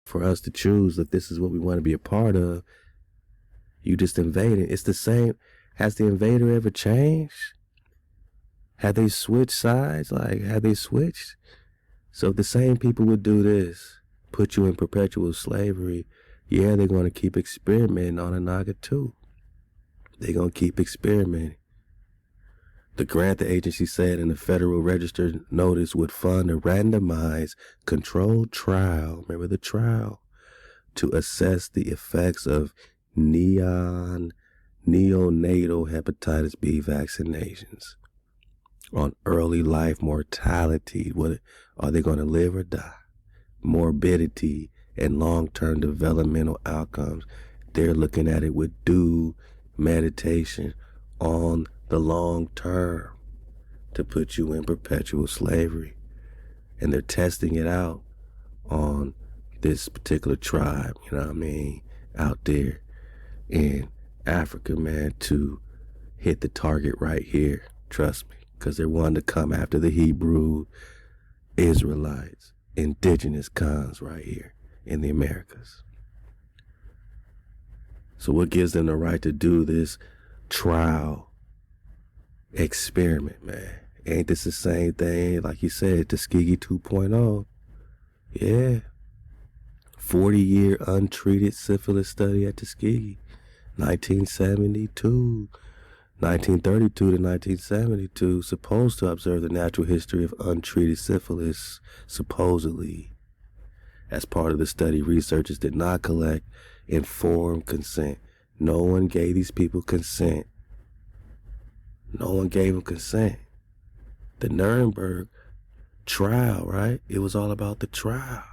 for us to choose if this is what we want to be a part of. You just invaded. It's the same. Has the invader ever changed? Had they switched sides? Like, had they switched? So if the same people would do this, put you in perpetual slavery, yeah, they're going to keep experimenting on a Naga too. They're going to keep experimenting. The grant the agency said in the Federal Register notice would fund a randomized controlled trial, remember the trial, to assess the effects of neonatal hepatitis B vaccinations on early life mortality. What are they going to live or die? Morbidity and long-term developmental outcomes. They're looking at it with due meditation on the long term to put you in perpetual slavery. And they're testing it out on this particular tribe, you know what I mean, out there in Africa, man, to hit the target right here. Trust me, because they're wanting to come after the Hebrew Israelites, indigenous cons right here in the Americas. So what gives them the right to do this trial experiment, man? Ain't this the same thing, like you said, Tuskegee 2.0? Yeah. 40-year untreated syphilis study at Tuskegee, 1972. 1932 to 1972, supposed to observe the natural history of untreated syphilis, supposedly. As part of the study, researchers did not collect informed consent. No one gave these people consent. No one gave them consent. The Nuremberg trial, right? It was all about the trial.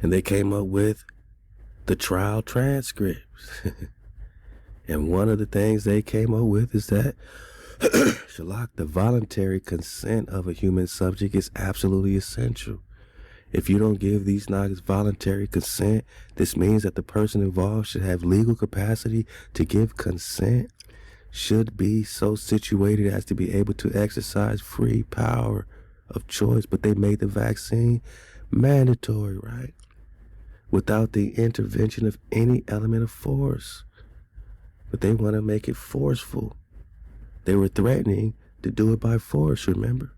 And they came up with the trial transcripts. And one of the things they came up with is that the voluntary consent of a human subject is absolutely essential. If you don't give these Nagas voluntary consent, this means that the person involved should have legal capacity to give consent, should be so situated as to be able to exercise free power of choice. But they made the vaccine mandatory, right? Without the intervention of any element of force. But they want to make it forceful. They were threatening to do it by force, remember?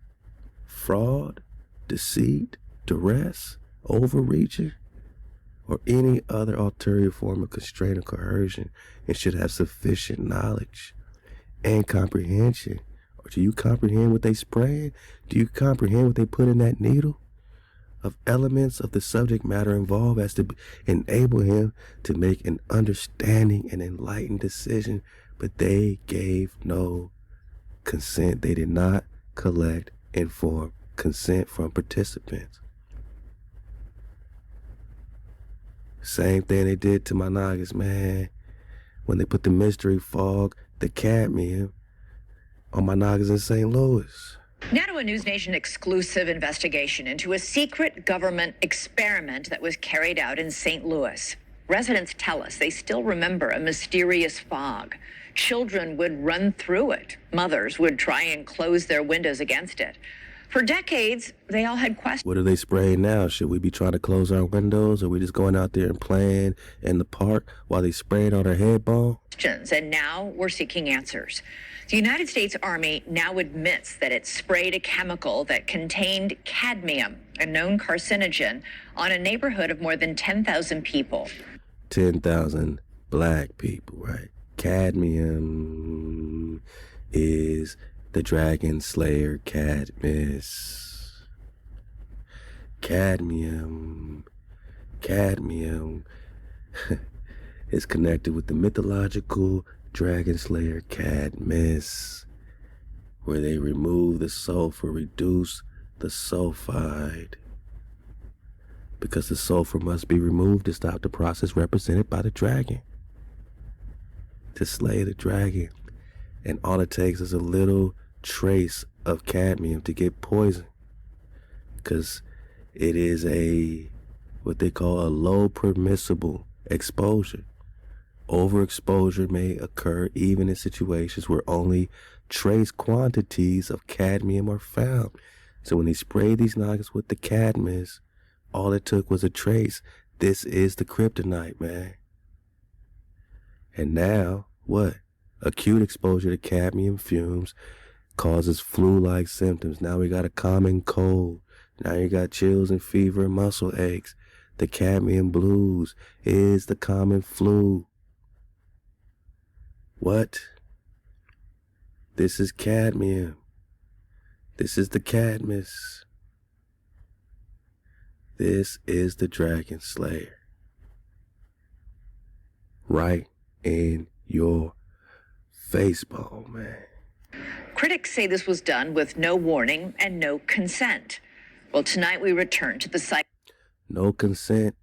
Fraud, deceit, duress, overreaching, or any other ulterior form of constraint or coercion, and should have sufficient knowledge and comprehension. Or do you comprehend what they spraying? Do you comprehend what they put in that needle? Of elements of the subject matter involved as to enable him to make an understanding and enlightened decision. But they gave no consent. They did not collect informed consent from participants. Same thing they did to my Nagas, man. When they put the mystery fog, the cadmium, on my Nagas in St. Louis. Now to a News Nation exclusive investigation into a secret government experiment that was carried out in St. Louis. Residents tell us they still remember a mysterious fog. Children would run through it. Mothers would try and close their windows against it. For decades, they all had questions. What are they spraying now? Should we be trying to close our windows? Or are we just going out there and playing in the park while they spray it on our head ball? And now we're seeking answers. The United States Army now admits that it sprayed a chemical that contained cadmium, a known carcinogen, on a neighborhood of more than 10,000 people. 10,000 black people, right? Cadmium is the dragon slayer Cadmus. Cadmium is connected with the mythological dragon slayer Cadmus, where they remove the sulfur, reduce the sulfide, because the sulfur must be removed to stop the process represented by the dragon, to slay the dragon. And all it takes is a little trace of cadmium to get poison, because it is what they call a low permissible exposure. Overexposure may occur even in situations where only trace quantities of cadmium are found. So when he sprayed these noggins with the cadmium, all it took was a trace. This is the kryptonite, man. And now, what? Acute exposure to cadmium fumes causes flu-like symptoms. Now we got a common cold. Now you got chills and fever and muscle aches. The cadmium blues is the common flu. What? This is cadmium. This is the cadmus. This is the Dragon Slayer. Right in your face-ball, man. Critics say this was done with no warning and no consent. Well, tonight we return to the site. No consent.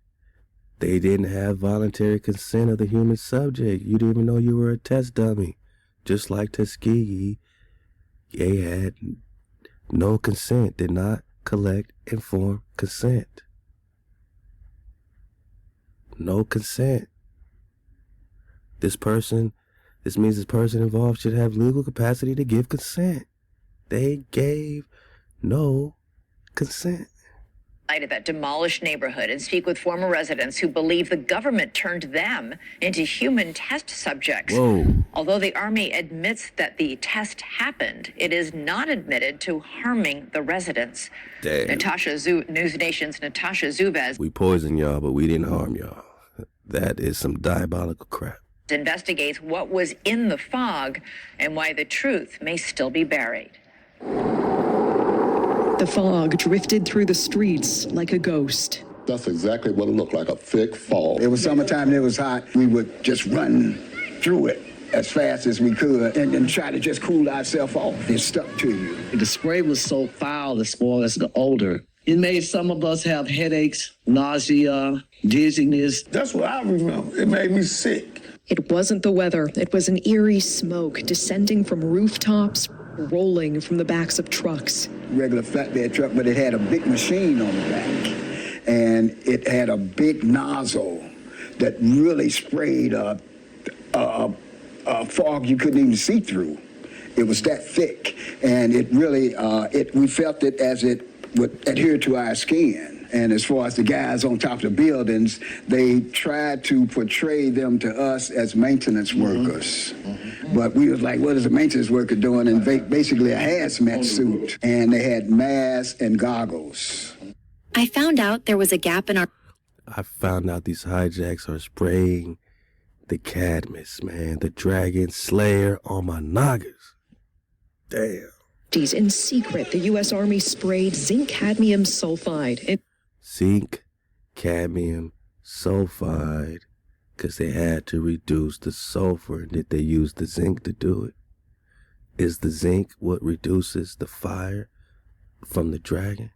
They didn't have voluntary consent of the human subject. You didn't even know you were a test dummy. Just like Tuskegee, they had no consent, did not collect informed consent. No consent. This means this person involved should have legal capacity to give consent. They gave no consent. Of that demolished neighborhood and speak with former residents who believe the government turned them into human test subjects. Whoa. Although the Army admits that the test happened, it is not admitted to harming the residents. Damn. News Nation's Natasha Zubez. We poisoned y'all, but we didn't harm y'all. That is some diabolical crap. Investigates what was in the fog and why the truth may still be buried. The fog drifted through the streets like a ghost. That's exactly what it looked like, a thick fog. It was summertime and it was hot. We would just run through it as fast as we could and try to just cool ourselves off. It stuck to you. The spray was so foul as far as the odor. It made some of us have headaches, nausea, dizziness. That's what I remember. It made me sick. It wasn't the weather. It was an eerie smoke descending from rooftops, rolling from the backs of trucks. Regular flatbed truck, but it had a big machine on the back. And it had a big nozzle that really sprayed a fog you couldn't even see through. It was that thick. And it really, we felt it as it would adhere to our skin. And as far as the guys on top of the buildings, they tried to portray them to us as maintenance workers. But we was like, what is a maintenance worker doing? And basically a hazmat suit. And they had masks and goggles. I found out there was a gap in our... I found out these hijacks are spraying the cadmus, man. The Dragon Slayer on my noggins. Damn. In secret, the U.S. Army sprayed zinc cadmium sulfide. Zinc cadmium sulfide, because they had to reduce the sulfur. And did they use the zinc to do it? Is the zinc what reduces the fire from the dragon?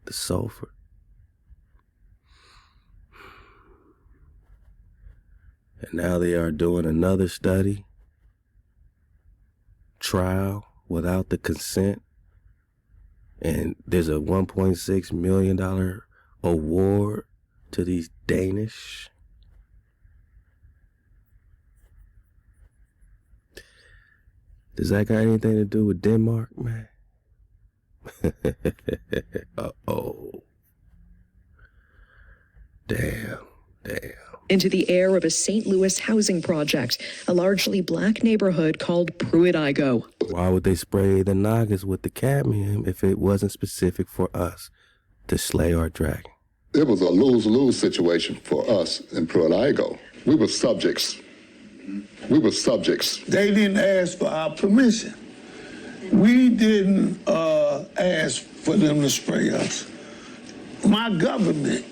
The sulfur? And now they are doing another study, trial without the consent. And there's a $1.6 million award to these Danish. Does that got anything to do with Denmark, man? Uh-oh. Damn. Into the air of a St. Louis housing project, a largely black neighborhood called Pruitt-Igoe. Why would they spray the noggins with the cadmium if it wasn't specific for us to slay our dragon? It was a lose-lose situation for us in Pruitt-Igoe. We were subjects. They didn't ask for our permission. We didn't ask for them to spray us. My government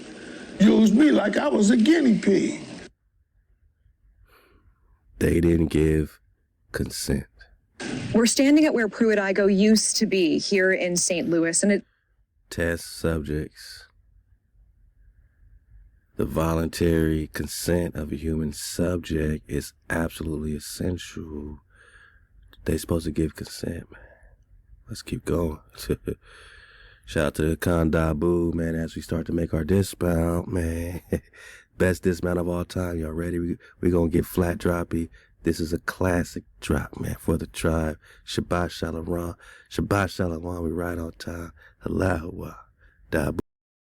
used me like I was a guinea pig. They didn't give consent. We're standing at where Pruitt-Igoe used to be here in St. Louis, and it... Test subjects. The voluntary consent of a human subject is absolutely essential. They supposed to give consent, man. Let's keep going. Shout out to Kondabu, man, as we start to make our dismount, man. Best dismount of all time. Y'all ready? We're going to get flat droppy. This is a classic drop, man, for the tribe. ShaBat, ShaLaWam. ShaBat, ShaLaWam. We right on time. Halal HaWah.